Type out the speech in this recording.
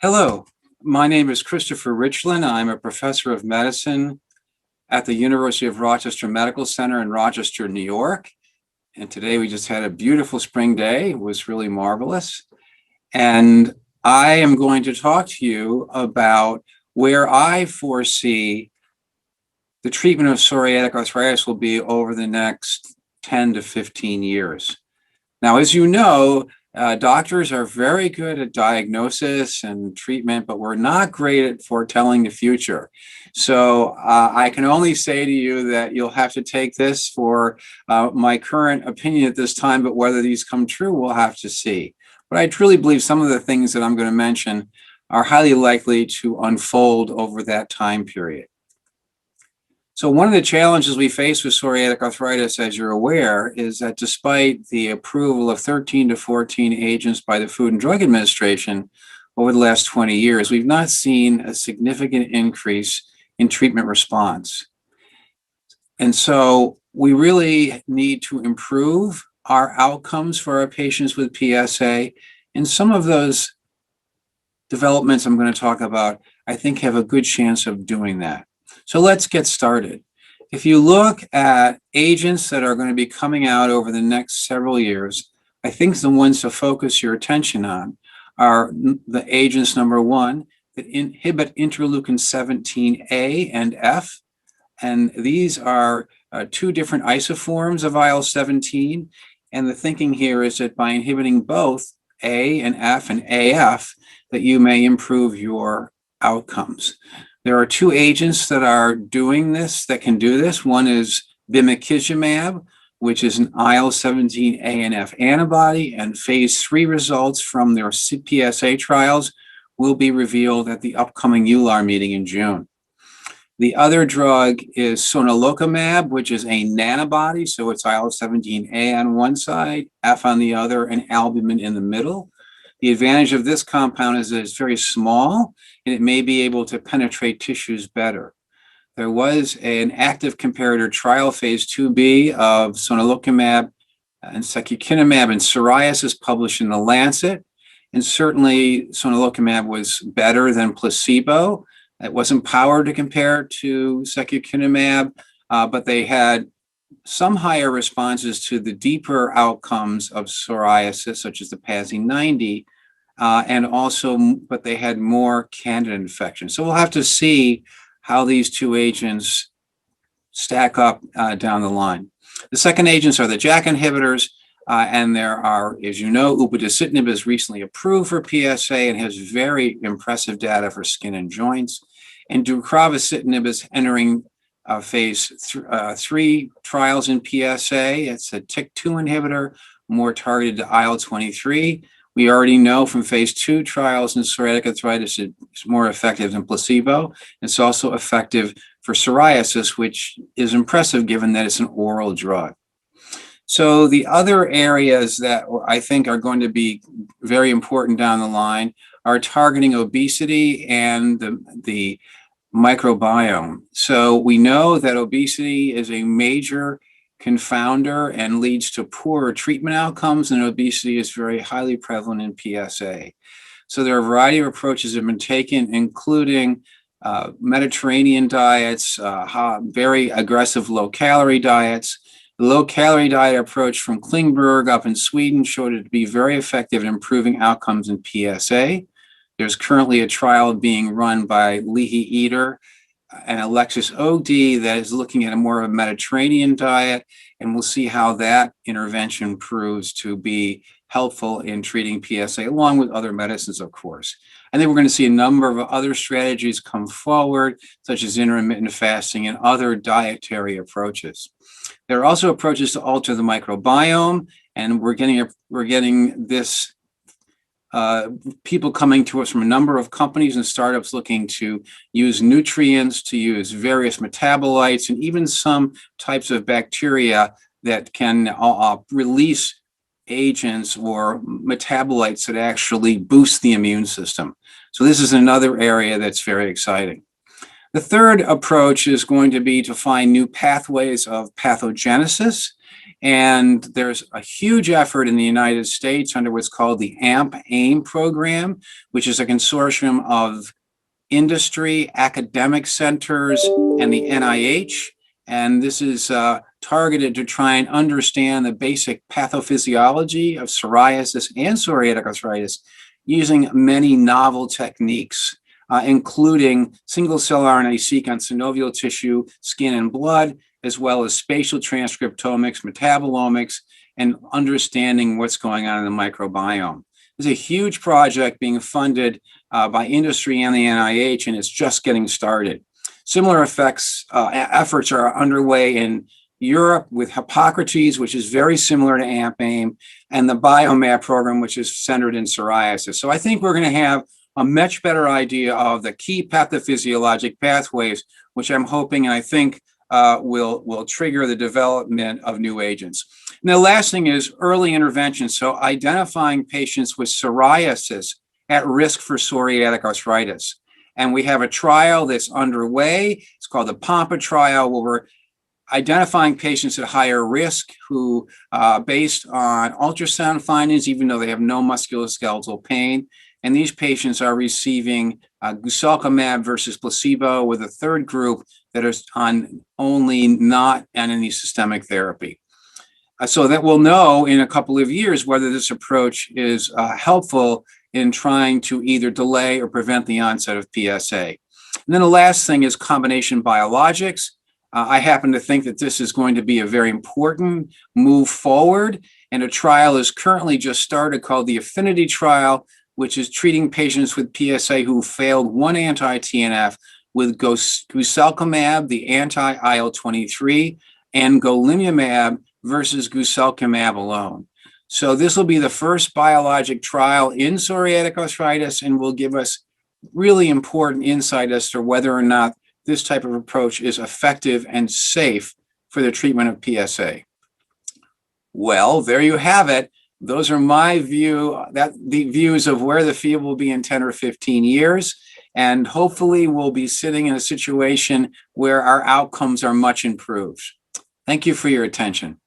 Hello, my name is Christopher Ritchlin. I'm a professor of medicine at the University of Rochester Medical Center in Rochester, New York. And today we just had a beautiful spring day. It was really marvelous. And I am going to talk to you about where I foresee the treatment of psoriatic arthritis will be over the next 10 to 15 years. Now, as you know, doctors are very good at diagnosis and treatment, but we're not great at foretelling the future. So I can only say to you that you'll have to take this for my current opinion at this time, but whether these come true, we'll have to see. But I truly believe some of the things that I'm going to mention are highly likely to unfold over that time period. So one of the challenges we face with psoriatic arthritis, as you're aware, is that despite the approval of 13 to 14 agents by the Food and Drug Administration over the last 20 years, we've not seen a significant increase in treatment response. And so we really need to improve our outcomes for our patients with PsA. And some of those developments I'm going to talk about, I think, have a good chance of doing that. So let's get started. If you look at agents that are going to be coming out over the next several years, I think the ones to focus your attention on are the agents, number one, that inhibit interleukin 17A and F. And these are two different isoforms of IL-17. And the thinking here is that by inhibiting both A and F and AF, that you may improve your outcomes. There are two agents that are doing this, that can do this. One is Bimikizumab, which is an IL-17A and F antibody, and phase 3 results from their PsA trials will be revealed at the upcoming EULAR meeting in June. The other drug is Sonolokumab, which is a nanobody, so it's IL-17A on one side, F on the other, and albumin in the middle. The advantage of this compound is that it's very small and it may be able to penetrate tissues better. There was an active comparator trial, phase 2B, of Sonolokumab and Secukinumab in psoriasis published in The Lancet. And certainly Sonolokumab was better than placebo. It wasn't powered to compare to Secukinumab, but they had some higher responses to the deeper outcomes of psoriasis, such as the PASI 90, but they had more candida infection. So we'll have to see how these two agents stack up down the line. The second agents are the JAK inhibitors, and there are, as you know, upadacitinib is recently approved for PsA and has very impressive data for skin and joints. And deucravacitinib is entering phase 3 trials in PsA. It's a TYK2 inhibitor, more targeted to IL-23. We already know from phase 2 trials in psoriatic arthritis it's more effective than placebo. It's also effective for psoriasis, which is impressive given that it's an oral drug. So the other areas that I think are going to be very important down the line are targeting obesity and the microbiome. So we know that obesity is a major confounder and leads to poorer treatment outcomes, and obesity is very highly prevalent in PsA. So there are a variety of approaches that have been taken, including Mediterranean diets, very aggressive low-calorie diets. The low-calorie diet approach from Klingberg up in Sweden showed it to be very effective in improving outcomes in PsA. There's currently a trial being run by Leahy Eater and Alexis Ogdi that is looking at a more of a Mediterranean diet, and we'll see how that intervention proves to be helpful in treating PsA, along with other medicines, of course. I think we're going to see a number of other strategies come forward, such as intermittent fasting and other dietary approaches. There are also approaches to alter the microbiome, and we're getting this people coming to us from a number of companies and startups looking to use nutrients, to use various metabolites, and even some types of bacteria that can release agents or metabolites that actually boost the immune system. So this is another area that's very exciting. The third approach is going to be to find new pathways of pathogenesis. And there's a huge effort in the United States under what's called the AMP-AIM program, which is a consortium of industry, academic centers, and the NIH. And this is targeted to try and understand the basic pathophysiology of psoriasis and psoriatic arthritis using many novel techniques, including single-cell RNA sequence synovial tissue, skin, and blood, as well as spatial transcriptomics, metabolomics, and understanding what's going on in the microbiome. There's a huge project being funded by industry and the NIH, and it's just getting started. Similar efforts are underway in Europe with Hippocrates, which is very similar to AMP-AIM, and the Biomap program, which is centered in psoriasis. So I think we're going to have a much better idea of the key pathophysiologic pathways, which I'm hoping and I think will trigger the development of new agents. And the last thing is early intervention. So identifying patients with psoriasis at risk for psoriatic arthritis. And we have a trial that's underway. It's called the PAMPA trial, where we're identifying patients at higher risk who, based on ultrasound findings, even though they have no musculoskeletal pain, and these patients are receiving guselkumab versus placebo, with a third group that is on only not on any systemic therapy. So that we'll know in a couple of years whether this approach is helpful in trying to either delay or prevent the onset of PsA. And then the last thing is combination biologics. I happen to think that this is going to be a very important move forward, and a trial is currently just started called the Affinity trial, which is treating patients with PsA who failed one anti-TNF with guselkumab, the anti-IL-23, and golimumab versus guselkumab alone. So this will be the first biologic trial in psoriatic arthritis and will give us really important insight as to whether or not this type of approach is effective and safe for the treatment of PsA. Well, there you have it. Those are my the views of where the field will be in 10 or 15 years. And hopefully we'll be sitting in a situation where our outcomes are much improved. Thank you for your attention.